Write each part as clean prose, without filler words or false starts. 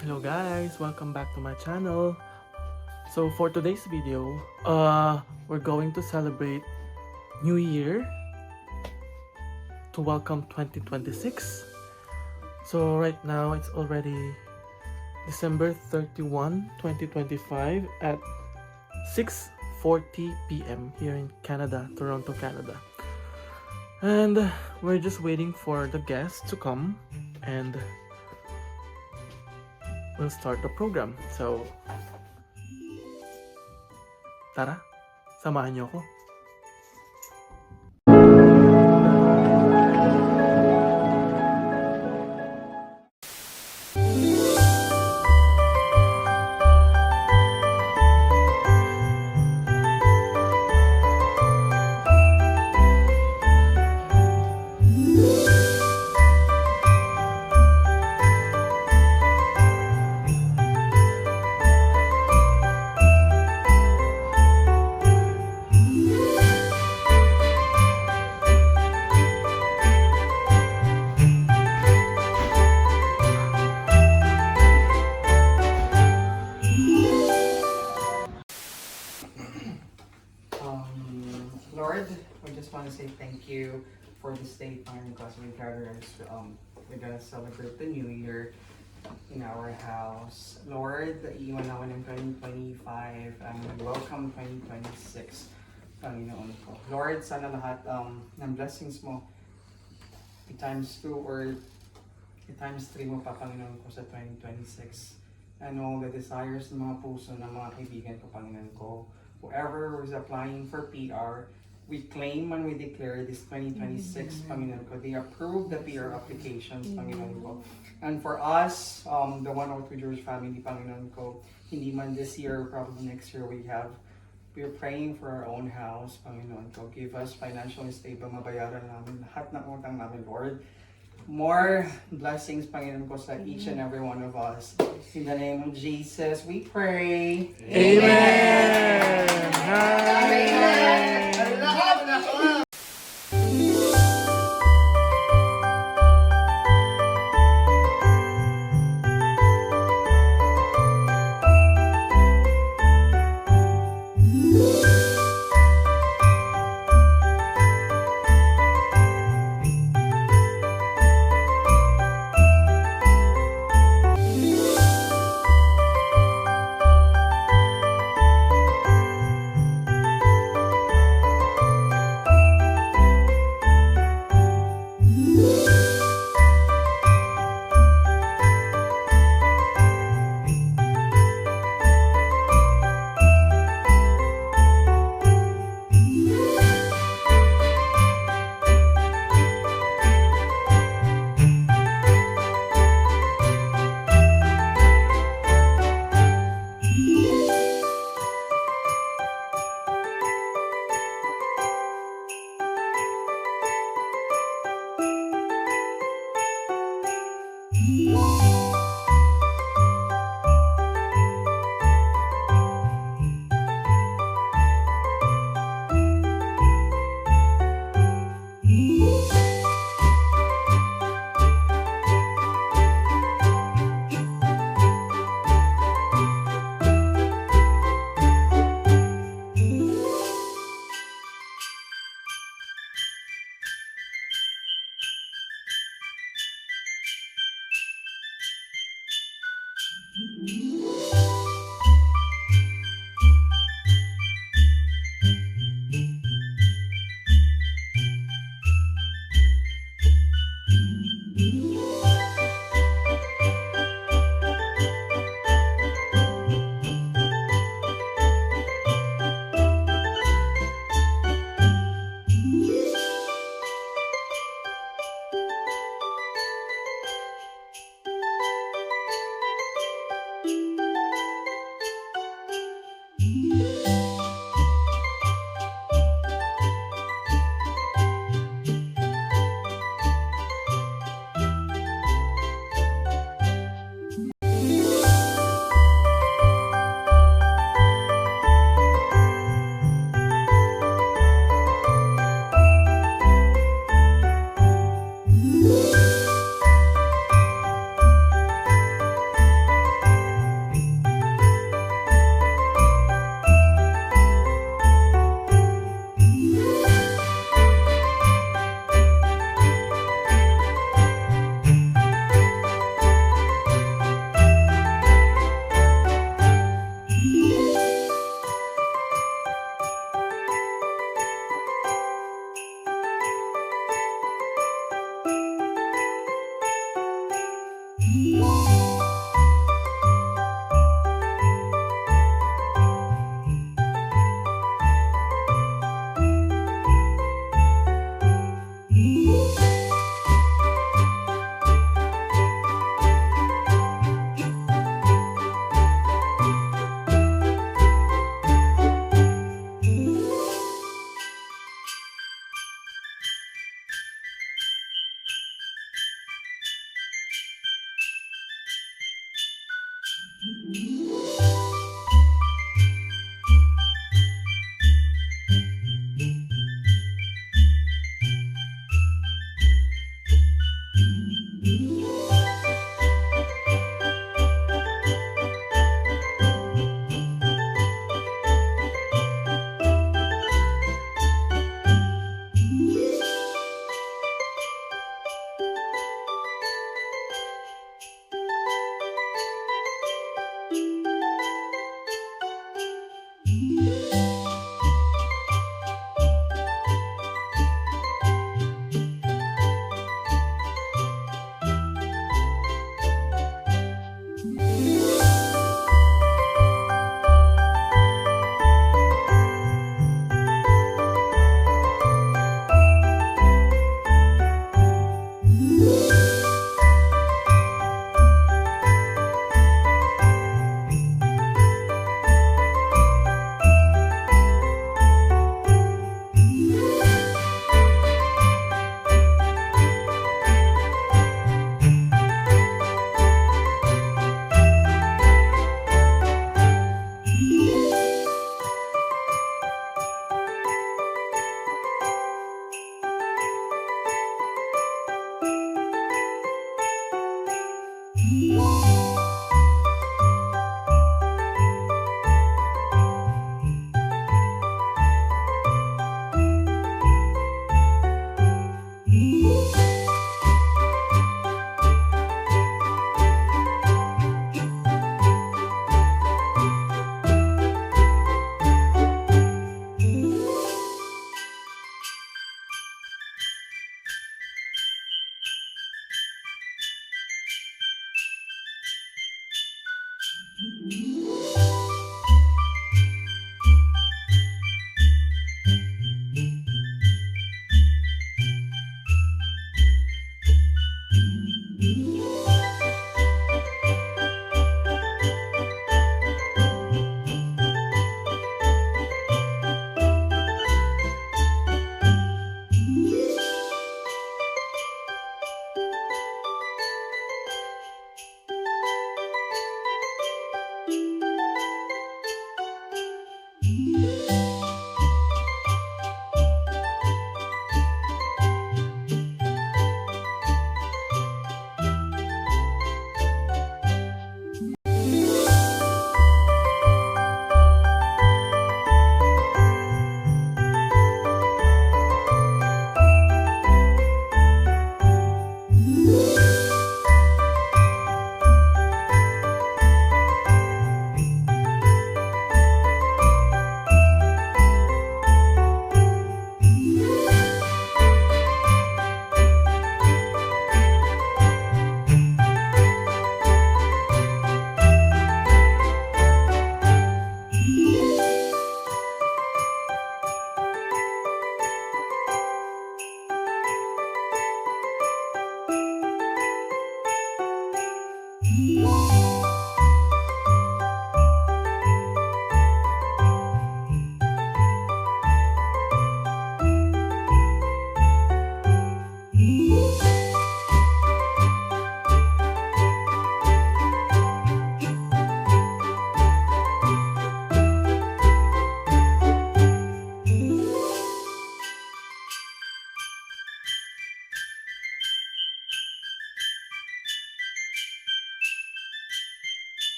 Hello guys, welcome back to my channel. So for today's video, we're going to celebrate New Year to welcome 2026. So right now it's already December 31, 2025 at 6:40 p.m. here in Canada, Toronto, Canada. And we're just waiting for the guests to come and we'll start the program. So, tara, samahan niyo ako. Lord, we just want to say thank you for this day, Panginoon, because we gather us. We're going to celebrate the New Year in our house. Lord, iwan naman ng 2025 and welcome 2026, Panginoon ko. Lord, sana lahat ng blessings mo i-times 2 or i-times 3 mo pa, Panginoon ko, sa 2026. And all the desires ng mga puso ng mga kaibigan ko, Panginoon ko. Whoever is applying for PR, we claim and we declare this 2026, Panginoon ko. They approve the PR applications, Panginoon ko. And for us, the 102 George family, Panginoon ko, hindi man this year, probably next year we're praying for our own house, Panginoon ko. Give us financially stable, mabayaran namin lahat ng utang namin, Lord. More blessings, Panginoon ko, sa each and every one of us. In the name of Jesus, we pray. Amen!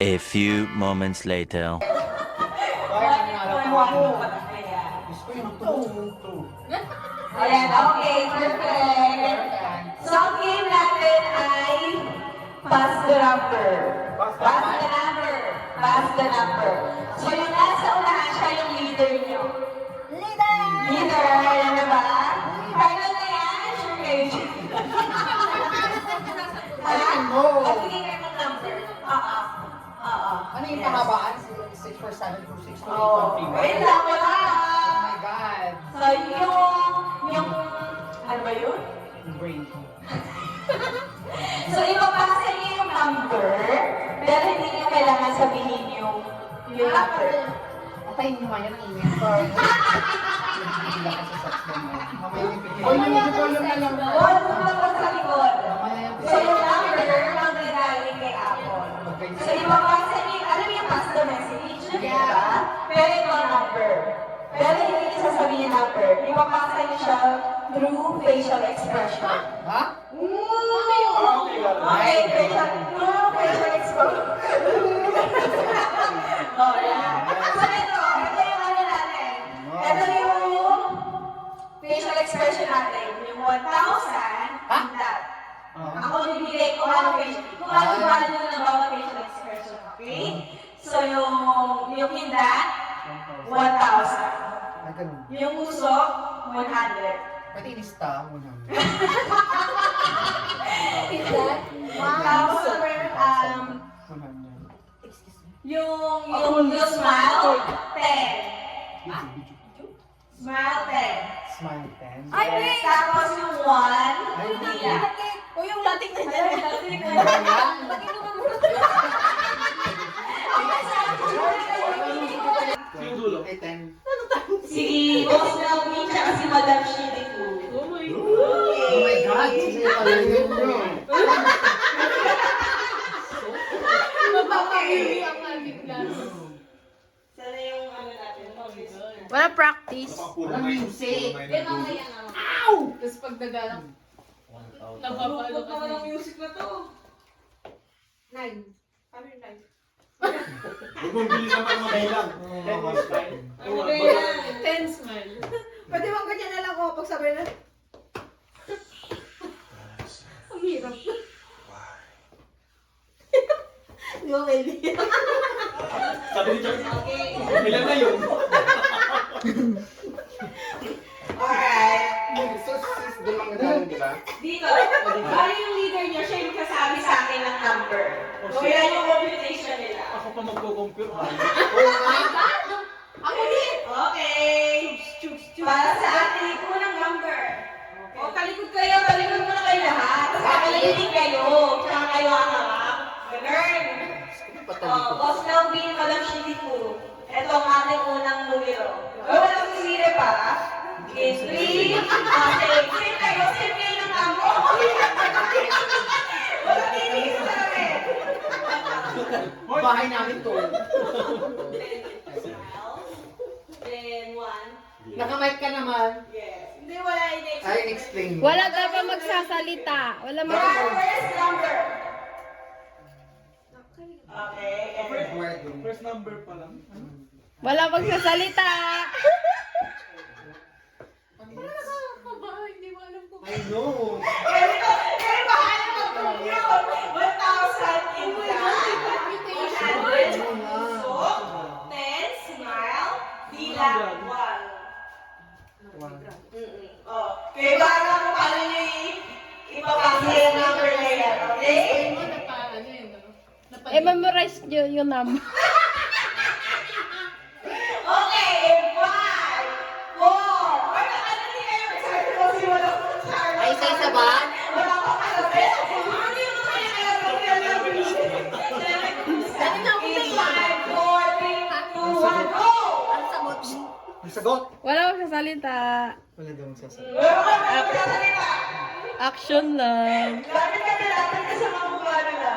A few moments later. Ayan, okay, perfect. So, ang game natin ay pass the number. Pass the number. Pass the number. So, yung nasa unahan siya yung leader niyo. Leader, ayan na ba? Final na yan? Sure kayo. At bigay kayo ng number. Ano yung pahabaan? 6 for 7 for 6 to 8 Oh, wait lang, wala. Oh my God. So, yung, ano ba yun? Brain. So, ipapasa niyo yung number, pero hindi niyo kailangan sabihin yung number. Patayin mo nga yan ang email ko. Oy, mag-volume na lang. Huwag mo lang sa likod. Mamaya yung So, yung number, magagaling kay Apple. So, ipapasa niyo, alam niyo yung pass the message? Diba? Pero ito ang number. Pero hindi niyo sasabihin yung number. Ipapasa niyo siya through facial expression. Ha? Okay, through facial expression. Oh, yeah. So, ito yung ano natin. Ito yung facial expression natin. Yung 1,000, and that. Ako bibigay ko ano facial, kung ano value ng bawat facial expression, okay? So, yung in that, 1,000. Ay, ganun. Yung usok, 100. Pwede ilista mo na. In that, 1,000. Yung smile, 10. Smile, 10. Smile 10. Ay, wait! Tapos yung 1, hindi lang. O yung lating na dyan. Lating na dyan. Mag-inuman mo na. Yung dulo. Ay, 10. Si Boss Melvin tsaka si Madam Shiriku. Oh my Oh my God! Sige pala yun nyo. Mapapahiri ang ating class. Sana yung ano natin. Wala practice. Walang music. Eh, mamaya na. Ow! Tapos pag nagalang, napapalo ka Ang na. music na to. 9. Ano yung 9? Huwag mong bilisan pang magailang. Ano ba yan? 10 smile. Pwede bang ganyan na lang ako pag sabay na? Ang hirap. Di ba pwede? Sabi ni Charles, ilan na yun? Alright. So, sis, doon lang nagaling, di ba? Dito. Bali yung leader niyo, siya yung kasabi sa akin ng number. So, yan yung computation nila. Ako pa magko-compute. Oo nga. Ako din! Okay. Para sa ating unang number. O, talikod kayo. Talikod mo na kayo lahat. Tapos kakalimutin kayo. Tsaka kayo hanap. Ganun. Oh, Boss Melvin, Madam Shiriku. Ito ang ating unang numero. Wala kang sisire pa. Okay, 3. Okay, same kayo. Same kayo ng tamo. Wala titigil sa amin. Bahay namin to. Then 1. Nakamic ka naman. Yes. Hindi, wala in-explain. Ay, explain. Wala dapat magsasalita. Wala Your first number. Okay, and First number pa lang. Wala magsasalita. Hindi mo alam kung I know. ganito, pero baka na mag-compute. 1,000 in that. 100. Ano nga? So, 10, smile, bilang 1. Oh, kaya bahala mo paano nyo ipapasa yung number na yan, okay? memorize nyo yung number. Okay, in 5, 4, or nakalating kayo, excited ko si Wala Charlie. Ay, isa-isa ba? Wala ko kalabi. Hindi mo kaya kaya mag-kalabi. 5, 4, 3, 2, 1, go! Ang sagot. Wala magsasalita. Wala daw magsasagot. Action lang. Lapit ka na, lapit ka sa mga mukha nila.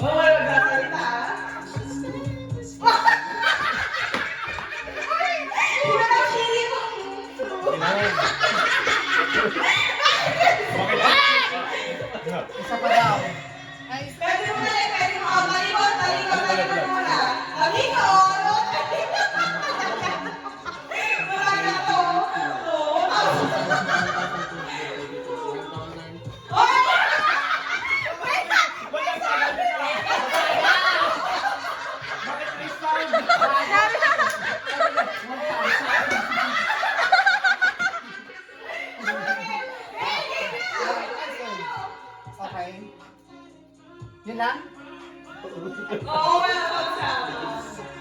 Oh, wala magsasalita, ah. Wala na, chili mo. Isa pa daw. Pwede mo na, pwede mo. Oh, talikod, talikod, talikod muna. Talikod! Wala na to. Okay. Yun lang? Oo, wala pa siya.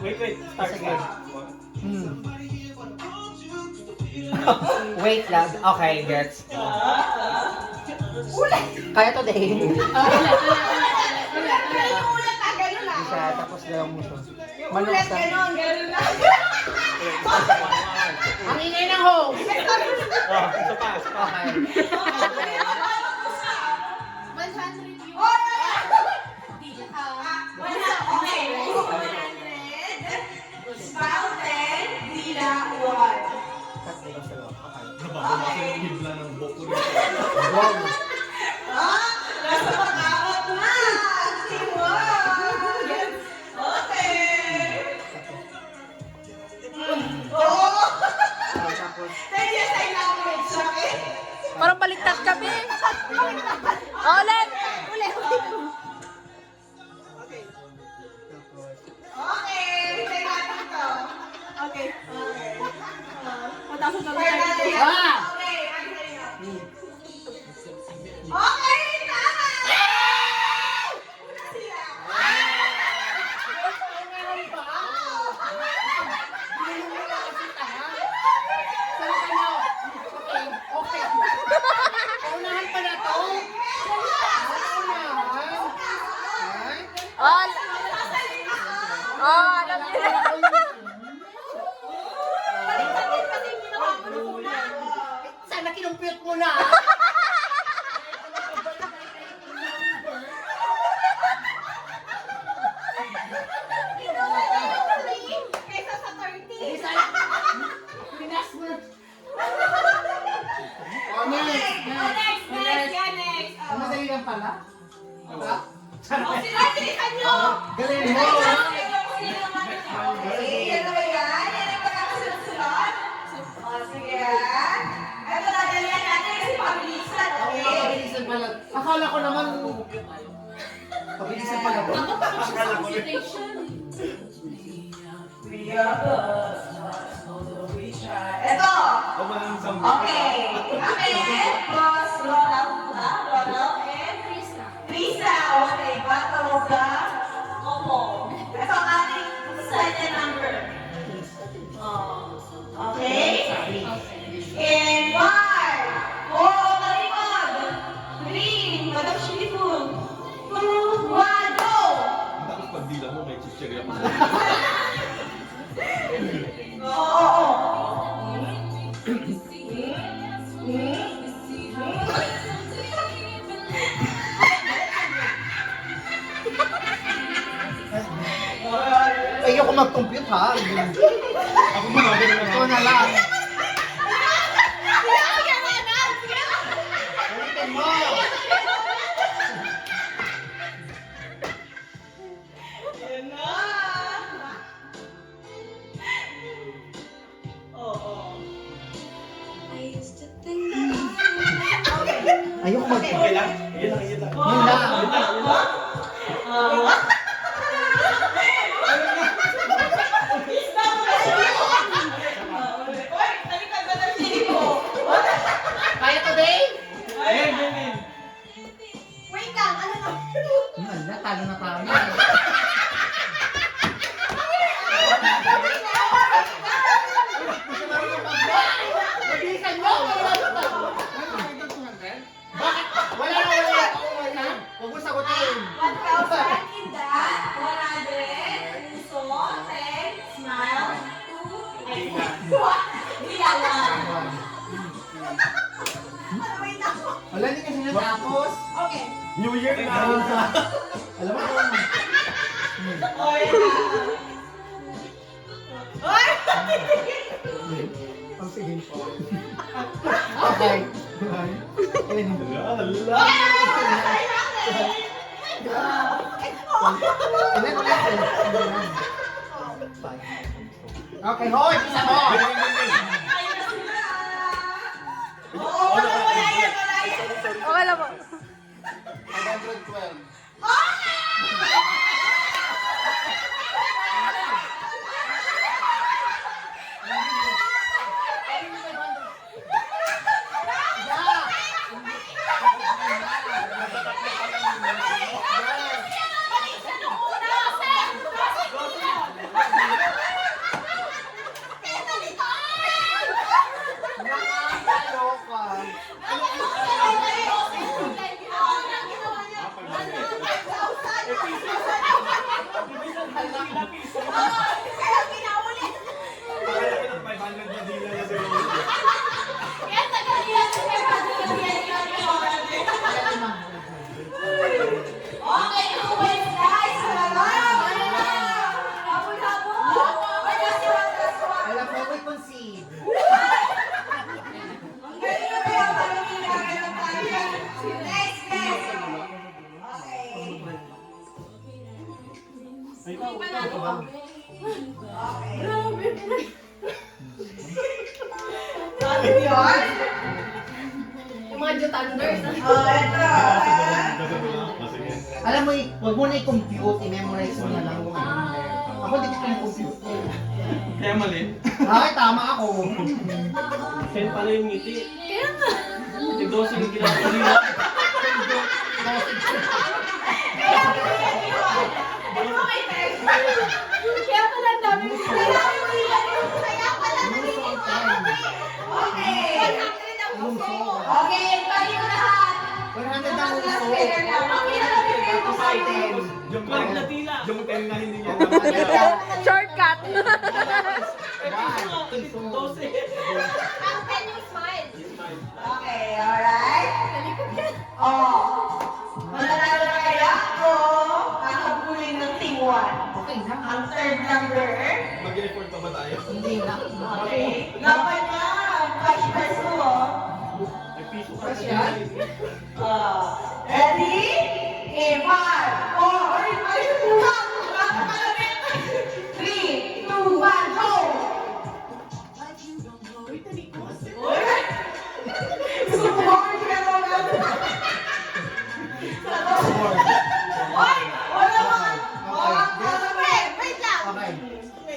Wait. Start Sige. again. Wait lang. Okay, gets. Kaya to day. Yung ulat na, gano'n lang. Isa, tapos dalawang muso. Yung ulat, gano'n lang. Ang ingay ng host! Isa pa. Okay. 100 yun. Okay, 100. Smile 10, Dila 1. Tatlo ba sila? Okay. Nababasa yung hibla ng buko rin. Wow. Nasa pag-aot na! Si Juan! Okay! Oo! Tapos, Thank you sa language, okay? Parang baliktad kami. Ulit. Ulit. tapos, Okay! Say natin to. Okay. Mataas na Kaya natin yan. Ah! Okay, I'm saying now. Okay, tama! Una sila. Okay. Paunahan pa na to. Paunahan. All. Oh, alam niyo na. Baliktad din kasi yung ginawa mo nung una. Sana kinumpiyot mo na. Ginawa niya yung 3 kaysa sa 30. Pinas mo na. Oh, next, next, yan, next. Ano madali lang pala? Diba? Oh, sila-silihan nyo. Galing mo. Okay, yan na ba yan? Yan ang pagkakasunod-sunod? O, sige ah. Ito, dadalian natin kasi pabilisan, okay? Pabilisan pala. Akala ko naman. Pabilisan pala to. Ito. Kumalang isang Okay. Okay. Cross, Ronald, and Lisa. Okay. Battle of the Couple. Ito ang ating second number. Okay? And 1. 4, kalimag. 3, Madam Shifun. 2, 1, go! Tapos pag dila mo, may chichirya pa. Oo. Ayoko mag-compute ha. Ako muna, ganun na. Ito na lang. Ulitin mo. Yan na. Oo. Ayoko mag-compute. Okay lang? Yun lang, yun lang. Yun lang. Yun lang, yun lang. Kaya today? Ayun, yun, yun. Wait lang, ano na? Wala, talo na tayo. Mabilisan mo! Bakit? Wala na, wala. Huwag mo sagutin. 1,000 in that. 100. Puso. 10. Smile. 2. Ay, Dilawan. Wait lang. Wala din kasi natapos. Okay. New Year na. Alam mo, Oh, yan na. Ay! ang sige po. Okay. Ala. Okay, hoy! Isa mo! Yun, yun, yun, yun. Oo, wala yan. Okay lang po. 512. Kaya nalito seed. Ang galing na kayo, parang ginagalang tayo. Next, next. Okay. Ano yun? Yung mga jutanders. Oh, ito. Alam mo, huwag mo na i-compute, i-memorize mo na lang kung ano yung meron. Ako di ko i-compute. Kaya mali. Ay, tama ako. Sen pala yung ngiti. Kaya nga. Yung dose yung ginagawa nila. Kaya pala ang dami mo. Kaya pala nagiging Okay. 100 ang puso. Okay, tayo lahat. 100 ang uso. Tapos item. Yung balik na tila. Yung 10 na hindi niya Shortcut. Dose. Ang 10 yung smile. Okay, alright. Oh. Mananalo na kaya o kakabulin ng team 1? Okay na. Ang third number. Mag-effort pa ba tayo? Hindi na. Okay. Laban na. Cash prize mo. May piso ka Kasi siya. Ready? Okay, 1, 4, ay, 3, 2, 1, go! Gusto ko ba kayo pinatawag? Oy! Wala ba? Wait lang. Okay.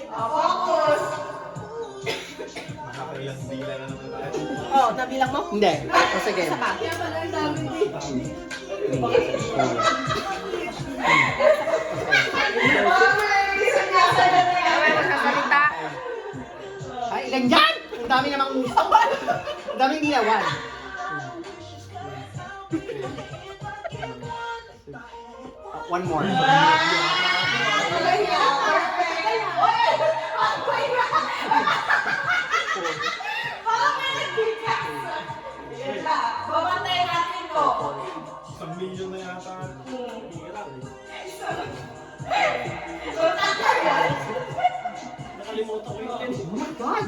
Focus! Nakakailang dila na naman tayo. Oh, nabilang mo? Hindi. O sige. Kaya pala ang dami dito. Magsasalita. Ay, ilan yan? Ang dami namang uso. Ang daming dilawan. One more. Babantayan natin to. 1 million na yata. Hirap. Nakalimutan ko yung 10. Oh my God!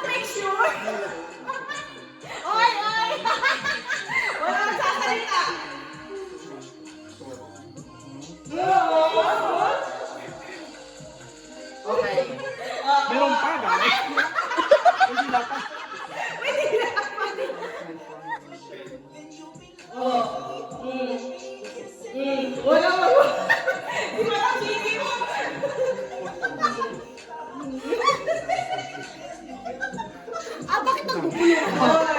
Make sure. Oy, oy. Wala kang sasalita. Okay. Meron pa, guys. Hindi lang pa. Wala mo. Di ba ang sisi mo? Bakit nagbubulong?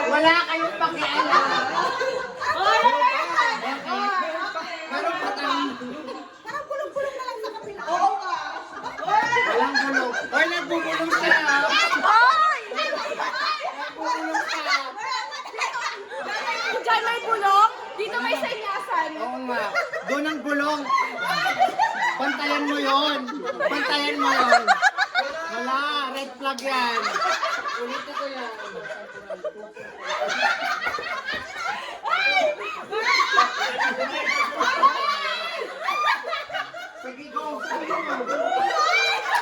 Wala kayong pakialam. Oy, Meron pa tayong... Parang bulong-bulong na lang sa kapila. oo nga. Oy! Walang gulong. Oy, nagbubulong siya. Nagbubulong siya. Diyan may bulong. Dito may senyasan. Oo nga. Doon ang gulong. Bantayan mo yon. Bantayan mo yon. Wala. Red flag yan. Ulitin ko yan. Sige, go. Sige, go.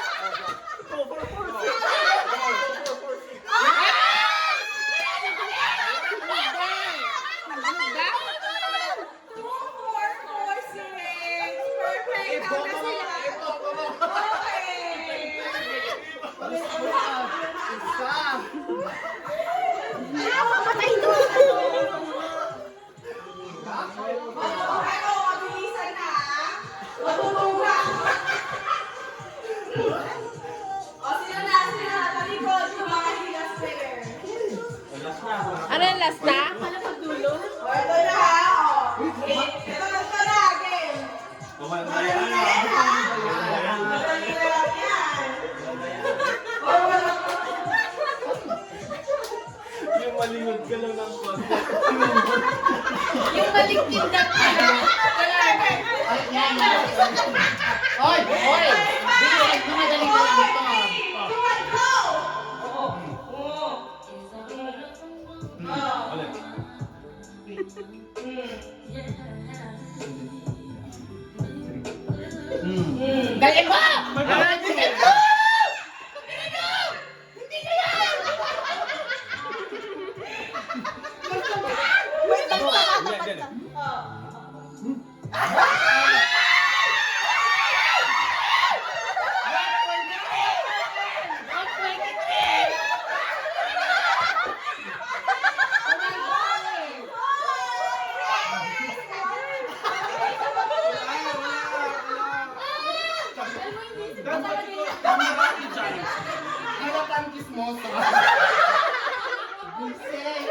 Ano yung last na? Ano pagdulo? Yung malingod ka lang ng konti. Yung maligtid na Ay, yan. Oy! Oy! Bilis! Gumadali ka lang ito. Ulit. Galing mo! Halatang kismosa. Buset.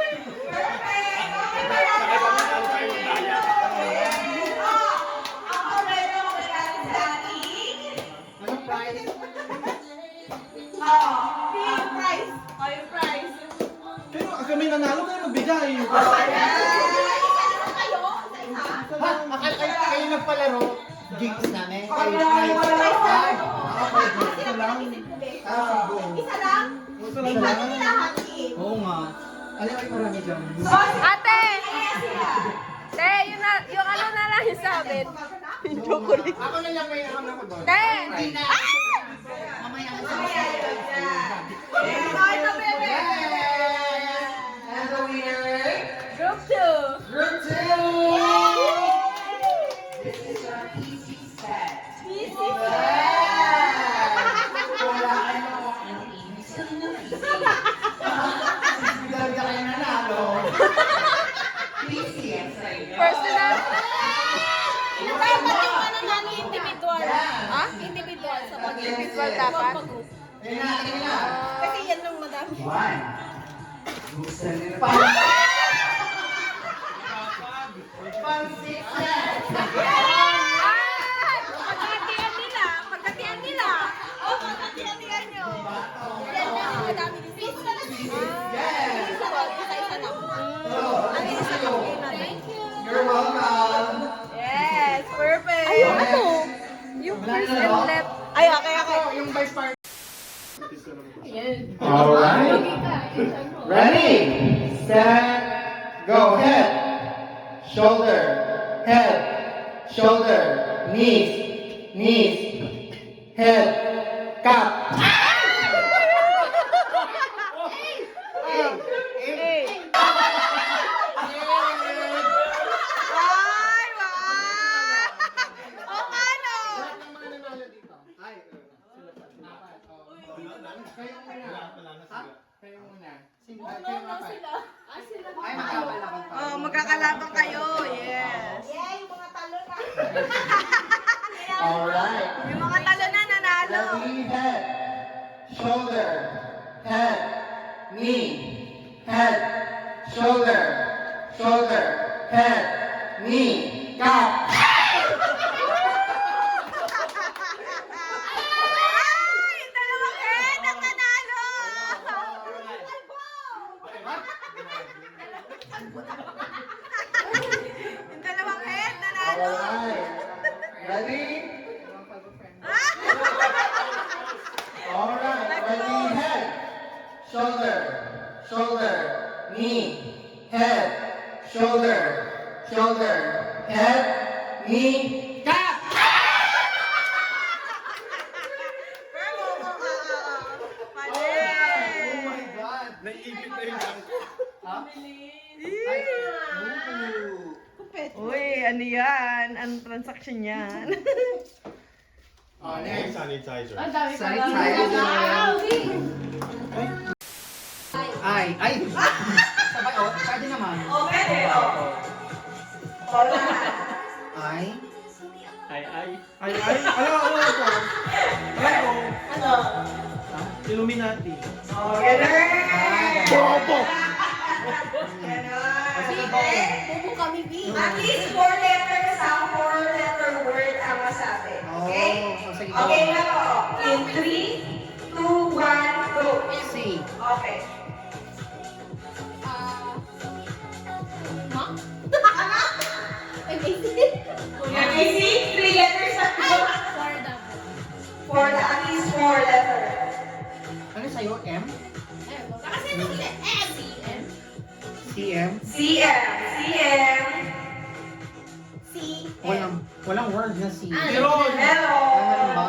Ako medyo magaling sa akin. Anong prize? Yung prize. Yung prize. Pero kami nanalo kayo magbigay. Ha? Kayo nagpalaro? Jinx namin. Kayo Isa lang? May mali na hati. Oo nga. Alam ay marami dyan. Ate! Te, yung ano na lang yung sabi. Ako na lang may alam ko doon. Te! Hindi na. Mamaya na sa Ay, na bebe. And the winner, Group 2. Group 2! This is your PC set. PC Wala kayo ang ibig sabihin ng PC. Bigla kayo nanalo. PC ang sa'yo. Personal. Dapat yung ano namin individual. Ha? Individual sa Individual dapat. Ayun na, ayun na. Kasi yan lang madami. One. Buksan nila pa. Pang-six set. Pagkatian nila. Pagkatian nila. Pagkatian nyo. Yan lang yung madami. Piso na lang. Yes. Isa-isa lang. Ano yung isa lang? Thank you. You're welcome. Yes, perfect. Ay, yung ano? Yung first and left. Ay, okay. Yung vice part. Alright. Ready, set, go. Head, shoulder, head, shoulder, knees, head, cap. Ay, wow! O, paano? Lahat ng mga nanalo dito. Ay, sila pa. Dapat. Kayo muna. Ha? Kayo muna. Sino ba? Kayo apat. Ay, magkakalaban pa. Oh, magkakalaban kayo. Yes. Yeah, yung mga talo na. Alright. Yung mga talo na nanalo. Ready, head, shoulder, head, knee, head, shoulder, head, knee, cap. Ay, dalawang head ang nanalo. Yung dalawang head nanalo. Alright. Ready? Alright. Ready, head, shoulder, knee, head, shoulder, head, knee, cap. Mali. God. Naiipit na yung Ha? Uy, ano yan? Anong transaction yan? Oh, next. sanitizer. Ang dami pa Ay. Sabay, oh. Pwede naman. Okay, Ay. Ay, alam ko. Ano? Illuminati. Oh, ganun. Bobo! Bubo kami, B. At least 4 letters ang 4-letter word ang masabi. Okay? Oh, sige. Okay na po. In 3, 2, 1, go. C. Okay. Easy. 3 letters na po. For the at least 4 letters. Ano sa'yo? M? Kasi nung M. CM? CM. CM. C. Walang word na si. Meron! Meron ba?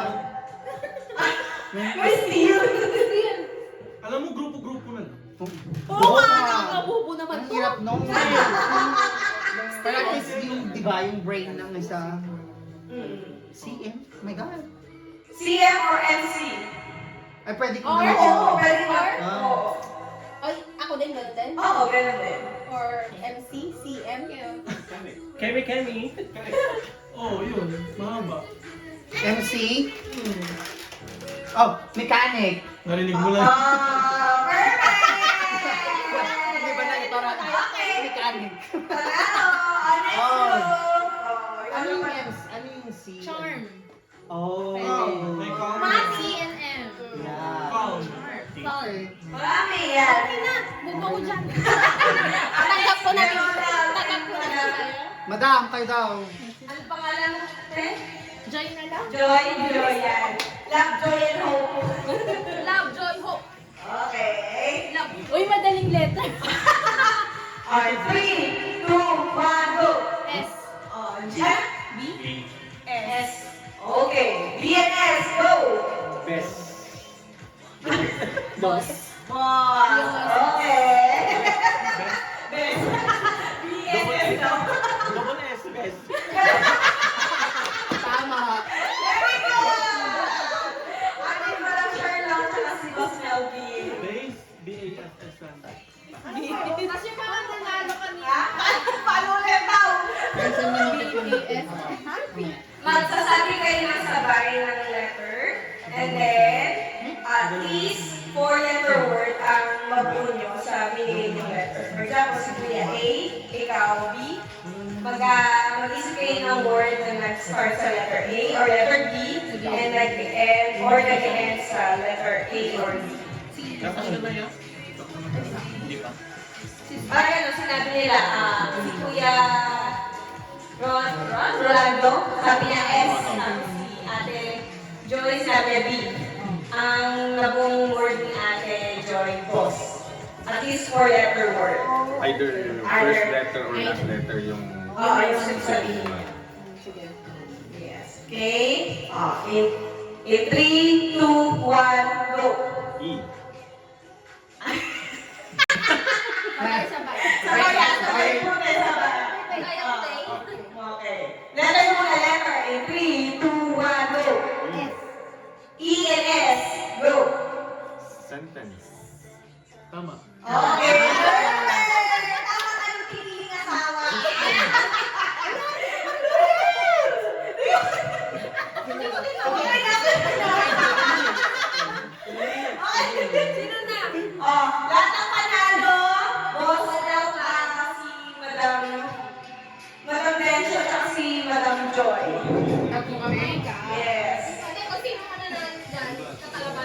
May steal. Alam mo, grupo-grupo na lang. Oo nga, nakakabubo naman Ang to. hirap nung. Pero at least yung, di ba, yung brain ng isa. CM? Oh my God. CM or MC? Ay, pwede ko Or, naman Oo, yun. pwede ba? Ah. Oo. Ay, ako din, ganun din. Oo, ganun din. Or MC, CM. Kemi. Oo, yun. Mahaba. MC? Oh, mechanic. Narinig mo lang. Perfect! Di ba na parang mechanic? Panalo! Next Oh. group! Ano yung MC? Ano yung C? Charm. Oh. May calm. Mati and M. Yeah. Calm. Okay. Marami yan. Okay na, bubo ko dyan. Tanggap ko na rin. Tanggap ko na rin. Madam, kayo daw. Ano pangalan mo? Eh? Joy na lang. Joy yan. Love, joy, and hope. Love, joy, hope. Okay. Love. Uy, madaling letter. Okay, 3, 2, 1, go! S. Oh, G. B. S. Okay. B and S, go! Best. Boss. Boss. Okay. Best. B and S, no? Double S, best. Tama. There we go! Ano yung parang Sherlock tsaka si Boss Melvin? Base, B-A-S-S lang. Kasi parang nanalo kanina. Ha? Paano ulit daw? B-A-S. Magsasabi kayo ng sabay ng letter. And then, at least 4-letter word ang mabuo nyo sa binigay niyong letter. For example, si Kuya A, ikaw B. Mag-isip kayo ng word na nag-start sa letter A or letter B and nag-end or nag-end sa letter A or B. Tapos na yan? Parang ano, sinabi nila, si Kuya Rolando, sabi niya S, si Ate Joy, sabi niya B. Ang nabuong word ni Ate Joy, boss. At least 4-letter word. Either first letter or last letter yung Oo, yung sabihin niya. Yes. Okay? In 3, 2, 1, go! E. Sabay-sabay. Sabay yan, sabay muna, sabay. Kaya Okay. Letter muna, letter. In 3, 2, 1, go! E and S, go! Sentence. Tama. Okay. Tama ka yung piniling asawa. Okay na. Sino na? Oh, lahat ng panalo, boss daw si Madam Bencho at si Madam Joy. Yes.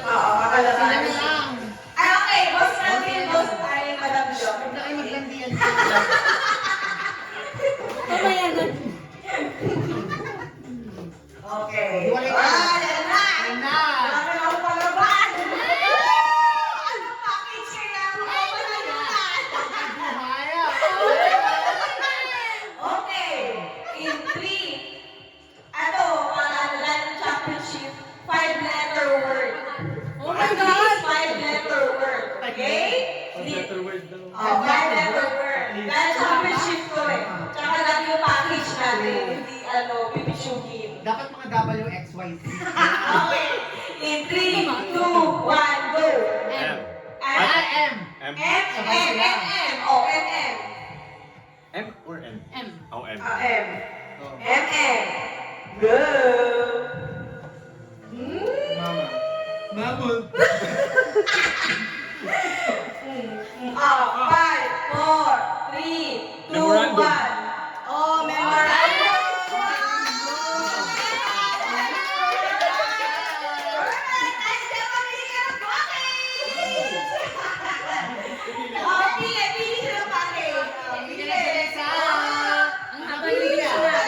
Oo, kakalaban. Ay, okay. Boss natin, boss ay Madam Joy. Ay, maglandian. Mamaya na. Okay. Wala ka. Yan na. Ayun na. Marami na akong palaban. Ano package kaya ako palaban? Buhaya. Okay. In 3, para Land Championship, 5-letter word. Oh my At God! least 5-letter word. Okay? Letter word daw. 5-letter word. Land Championship to eh. Tsaka lang yung package natin. Hindi pipitsugin. Dapat mga WXYZ. Okay. In 3, 2, 1, go. M. M. M. M. Oh, M. M or N? M. Oh, M. M. M. Go. Mama. Mamon. 5, 4, 3, 2, 1. Memorandum. Oh, memorandum. Ang haba ng video na.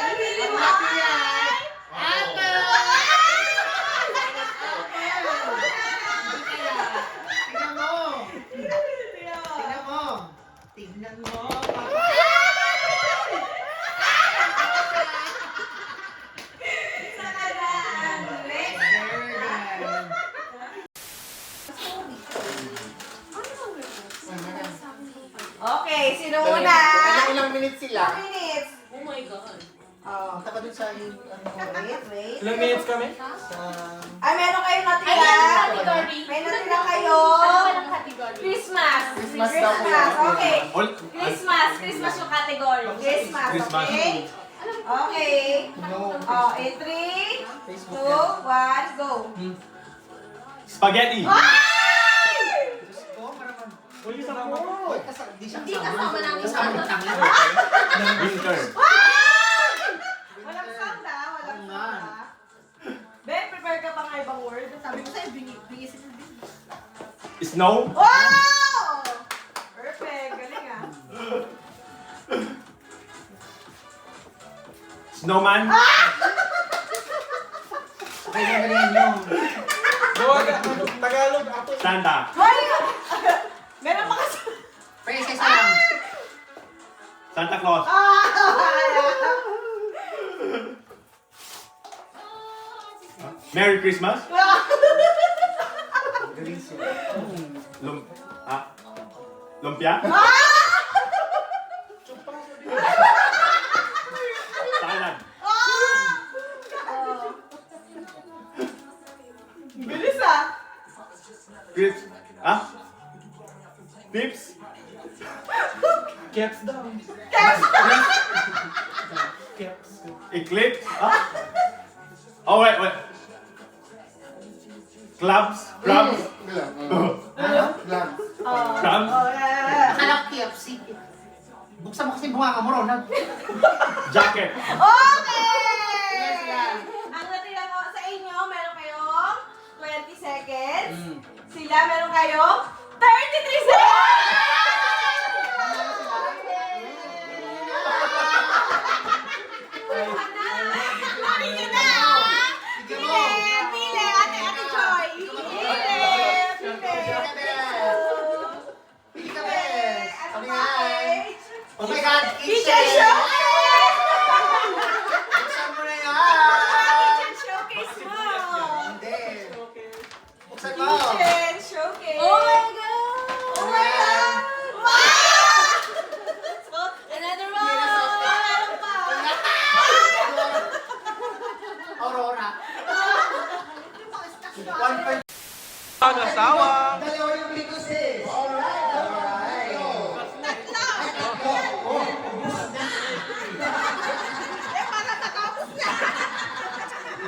Tingnan mo. Tingnan mo. Tingnan mo. minutes. Oh my God. Oh, Taka dun sa ano, wait. Ilang minutes kami? sa... Ay, meron kayong natira. Ay, anong category? May natira kayo. Ano ba ng category? Christmas. Christmas daw po yan. Okay. All, Christmas yung category. Christmas, Christmas. okay? Okay. No. Oh, in 3, 2, Facebook yan. 1, go. spaghetti. Diyos ko, maraman. Uy, isa po. Uy, di siya Hindi kasama namin sa ano. Winter. Walang sound ah, walang Oo sound nga. ah. Ben, prepare ka pa nga ibang word. Sabi ko sa'yo, bingisin na din. Snow. Wow! Perfect, galing ah. Snowman. Okay, galing yun. Tagalog, ako. Santa. Hoy! Meron pa kasi. Princess lang. Santa Claus. Merry Christmas. Galing siya. Lum ah. Lumpia. Salad. Bilis ah. Crips. Ah? Pips. Caps daw. Eclipse. Ah? Oh, wait. Clubs. Ano? Crabs. Oh, yeah. Akala ko KFC. Buksan mo kasi bunga ka mo, Ronald. Jacket. Okay! Yes, yan. Ang natira ko sa inyo, meron kayong 20 seconds. Mm. Sila, meron kayong 33 seconds! Sabi niyo na! Pili! Pili! Ate Joy! Pili! Pili ka, Bes. Ate Sabi nga. Paige! Oh my God, Kitchen kitchen! showcase! Buksan mo na yan! Kitchen showcase mo! Hindi. Buksan mo. Kitchen showcase! Oh my God! Oh my God! Wow! Another Meron one! pa! Aurora. 1.5. Mag-asawa. Dalawa yung bili ko, sis. Alright.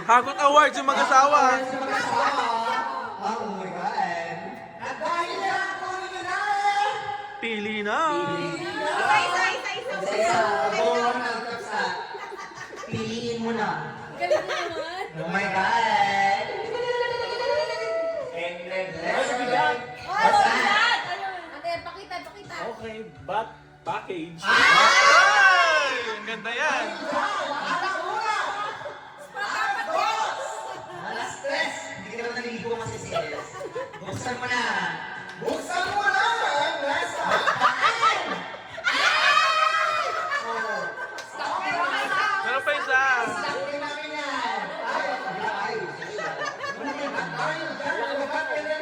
Hagot Awards yung mag-asawa. Oh my God. At dahil na ako na Pili na. Isa. Ronald Kapsa. Piliin mo na. Galing naman. Oh my God. What's that? Ate, pakita. Okay, but package. Ay! Ang ganda yan. Alas stress. Hindi ka naman naliligo kasi sis. Buksan mo na. Buksan mo na! Nasa! Meron pa isa. Sabi namin yan. Ay.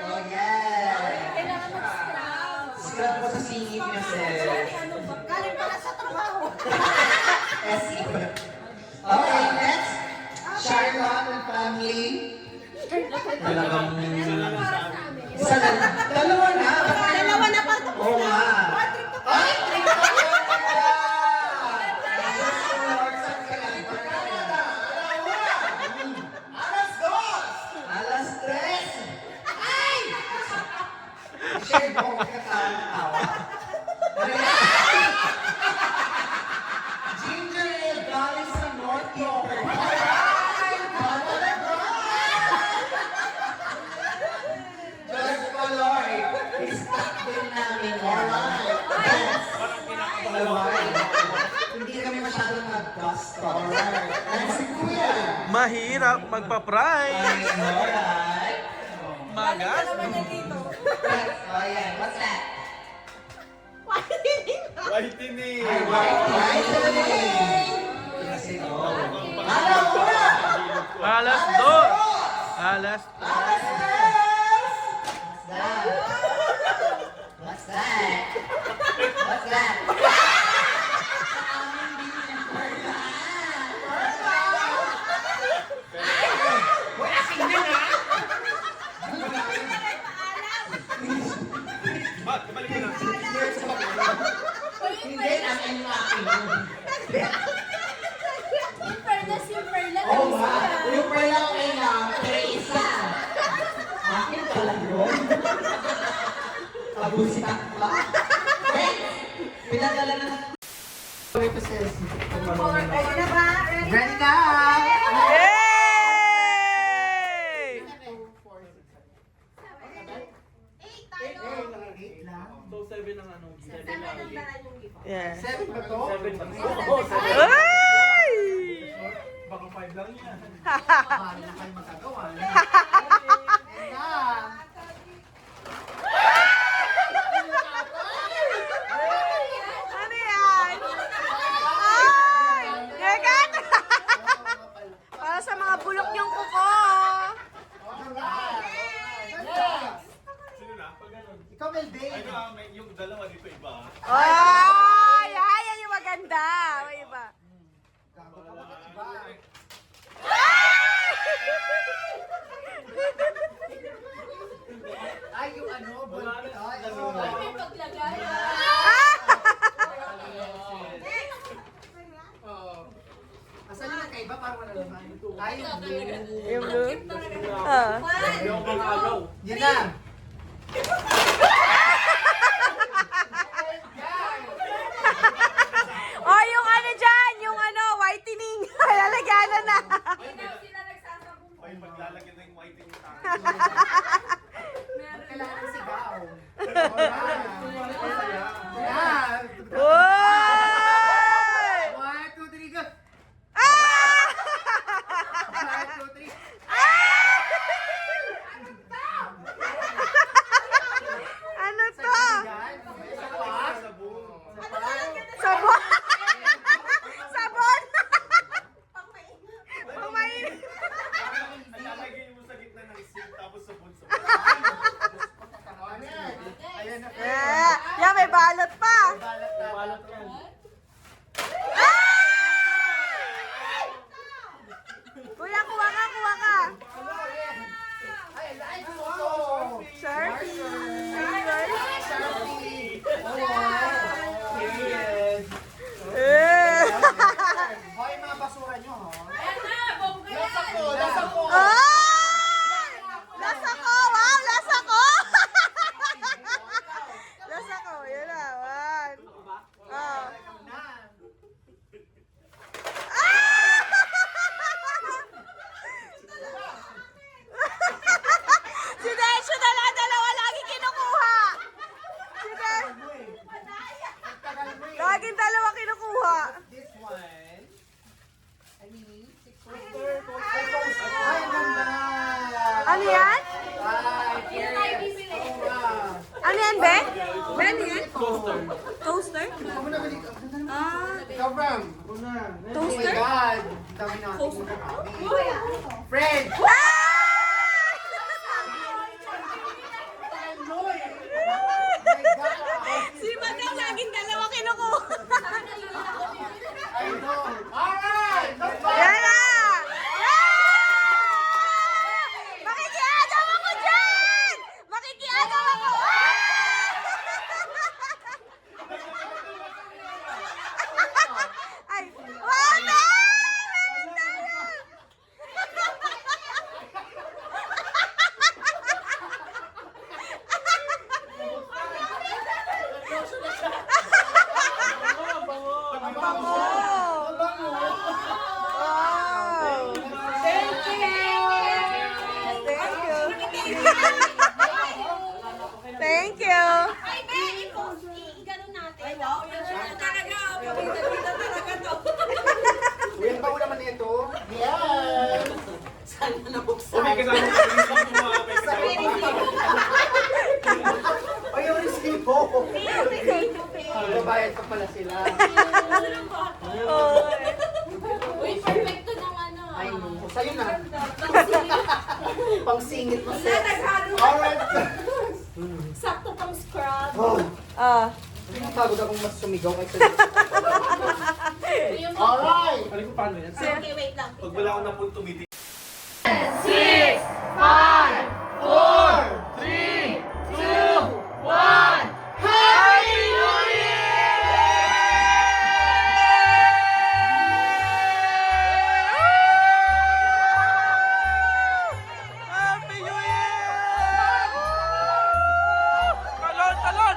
Oh, yeah. Kailangan mag-scrub. Scrub ko sa singit niya, sis. Ano ba? Galing pala sa trabaho. Okay, next. Charlotte and family. Talagang... Isa na. Dalawa na. Dalawa na pa. Oo nga. Ay! Trip pa ka! Alas tres! Ay! Share mo kung katawa. Ginger ale galing sa North York. Ay! Talaga! Just Paloy. I-stock din namin yan. Alright. Hindi kami masyadong mag-gusto. Alright. Next si Kuya. Mahirap magpa-prize. Alright. Magas. Oh, yeah. What's that? Whitening. Ay, whitening. Kasi, oh. Alam mo na! Alas 2. Alas Alas tres! What's that? What's that? What's that? Sa aming Bullshit ba? Pinadala na. Ito says. Ready na ba? Ready na! Eight lang. So, 7 ang ano. 7 ang Yeah. 7 ba to? 7 ba? Ay! Baka 5 lang yan. Paano na kayo magagawa? Ayan na! Ano yan? Ay! Gagat! Para sa mga bulok niyong kuko. Sino na? Ikaw, Melday. Ay, no, yung dalawa dito iba. Ay! Ay! Yan yung maganda. May iba. Ay, yung ano, bullet. Ay, May paglagay. asan yung nagkaiba? Parang wala naman. Ay, yung blue. Yung blue? Ah. Yung mga agaw. Yun na! Oh, yung ano dyan, yung ano, whitening. Lalagyanan na. Ay, maglalagyan na yung whiting yung tayo. Kailangan sigaw. Alright. Yan. Uy! 1, 2, 3, go! Ah! 1, 2, 3. Ano to? Yan. Isa pa. Sabon? Sabon? Pangmain. Lalagyan mo sa gitna ng sink, tapos sabon. Ayan na. Eh, yan, may balot pa. Balat na. Balat yan. Kuya, kuha ka, kuha ka. Ay, ay, gusto. Sharpie. Sharpie. Oh, yes. Eh. Hoy, mga basura nyo, ho. Ayan na, bongga yan. Lasa ko, lasa ko. Ay! Lasa ko! Wow, lasa ko! Lasa ko, yun na. One. Ah. Na. Si Desyo dalawa lagi kinukuha. Si Desyo. Tagal mo eh. Laging dalawa kinukuha. This one. I mean, ay, ganda. Ano yan? Ay, Tayo bibili. Ano yan, Be? Be, ano yan? Coaster. Toaster? Ako na balik. Ah, Ikaw, Bram. Oh toaster? my God. Dami natin yung kami. Friend. Si Madam laging dalawa kinukuha. I know. Alright. Let's go. Yan na! Yeah! Makikiagaw ako dyan! Makikiagaw ako! Ay! Wow, man! Wow! Thank you! Thank you! Ay, be, i-gano'n natin. Ay, wow. Talaga, pabida-bida talaga to. Uy, ang bago naman nito. Yes. Sana nabuksan. Okay, kasama mo. May kasama. Ay, yung resibo. Babayad pa pala sila. Uy, perfecto ng ano. Ay, no. Sa'yo na. Pangsingit. Pangsingit mo Wala, naghalo. Alright. Sakto pang scrub. Oh, Ah. pagod akong mas sumigaw kay Sir. Alright. Alam ko paano yan. Okay, wait lang. Pag wala akong napun tumitig. 6, 5, 4, 3, 2, 1. Happy New Happy New Year! Talon, talon!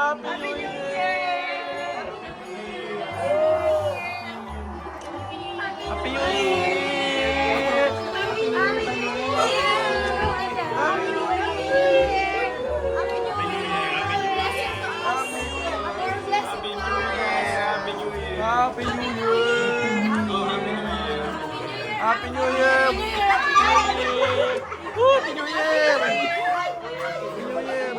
Happy New Year! Happy New Year! Happy New Year! Happy New Year! Woo! Happy New Year! Happy New Year!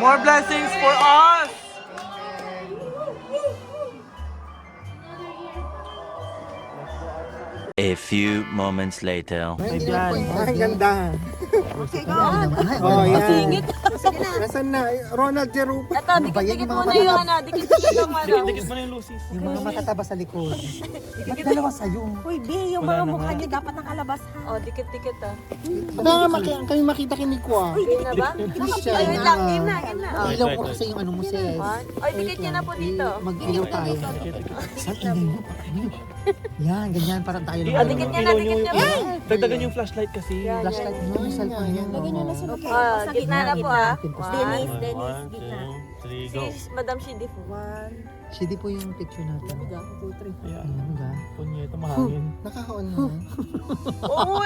More blessings for us! A few moments later. Ay, ang ganda. Okay, go. Oh, yan. Nasaan na? Ronald Jerup. Ito, dikit-dikit muna yung ano. Dikit-dikit yung ano. Dikit mo na yung lucis. Yung mga matataba sa likod. Ba't dalawa sa'yo? Uy, B, yung mga mukha niya dapat nakalabas ha. Oh, dikit-dikit ah. Kami makita kay Nico ah. Game na ba? Christian. Ay, wait lang, game na, game na. Oh. Ilaw ko kasi yung ano mo sis. Ay, dikit niya na po dito. Mag-ilaw tayo. Saan ingay mo? Yan, ganyan. Parang tayo Oh, dikit niya na, dikit niya. Dagdagan yung flashlight kasi. Flashlight mo, yung cellphone yan. Lagyan nyo na sa Oh, gitna na po ah. Denise, One, gitna. two, three, go. Si Madam Shidif. Shidi po yung picture natin. Yeah. Ayan mo ga? Punya, ito mahangin. Nakaka-on mo na. Oo.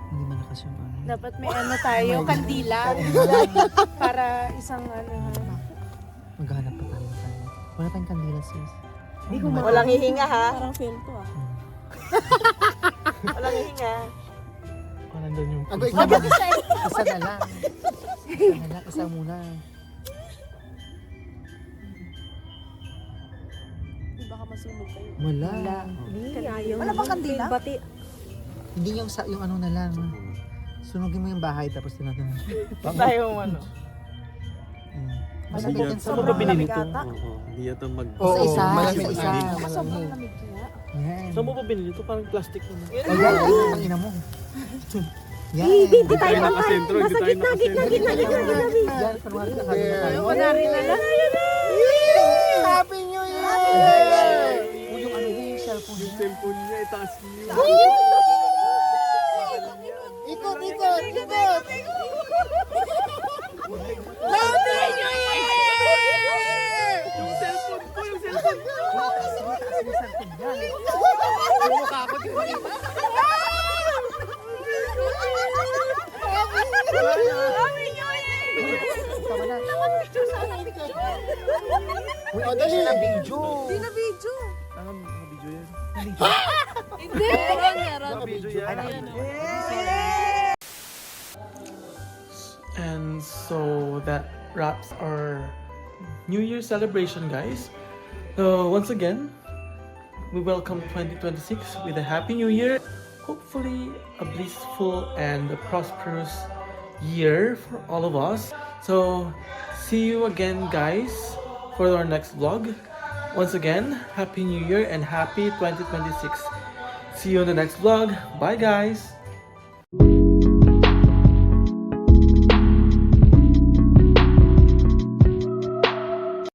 Hindi malakas yung ano. Dapat may ano tayo, kandila. Para isang ano. Maghanap pa tayo ng kandila. Wala tayong kandila sis. Walang hihinga ha. Parang film to ah. Walang hihinga. Oh, nandun yung Ako, isa na lang. Isa na lang. Isa muna. Baka masunog kayo. Wala. Wala bang kandila? Hindi yung ano na lang. Sunugin mo yung bahay tapos tinatanong. Tayo ano. Masakit yan sa Saan mo ba binili ito? Hindi ito mag... Oo, isa. malamig Isa. isa. Sobrang lamig kaya. Yan. Saan mo ba binili ito? Parang plastic naman. Ayan, ang ina mo. Yan. Hindi tayo nakasentro, hindi tayo nakasentro. Yan, kunwari nakagano tayo. Kunwari na lang. Happy New Year! Uy, yung ano yung cellphone Yung niya. cellphone niya, itaas niyo. Ikot, ikot, ikot! Happy New Year! Yung cellphone ko, yung cellphone ko. Yung mukha ko, di ba? Happy New Year! Tama na. Uy, o, dali na video. Hindi na video. Tama, naka-video yan. Hindi! Meron. Naka-video yan. And so that wraps our New Year celebration, guys. So once again, we welcome 2026 with a Happy New Year. Hopefully a blissful and a prosperous year for all of us. So see you again, guys, for our next vlog. Once again, Happy New Year and Happy 2026. See you in the next vlog. Bye, guys.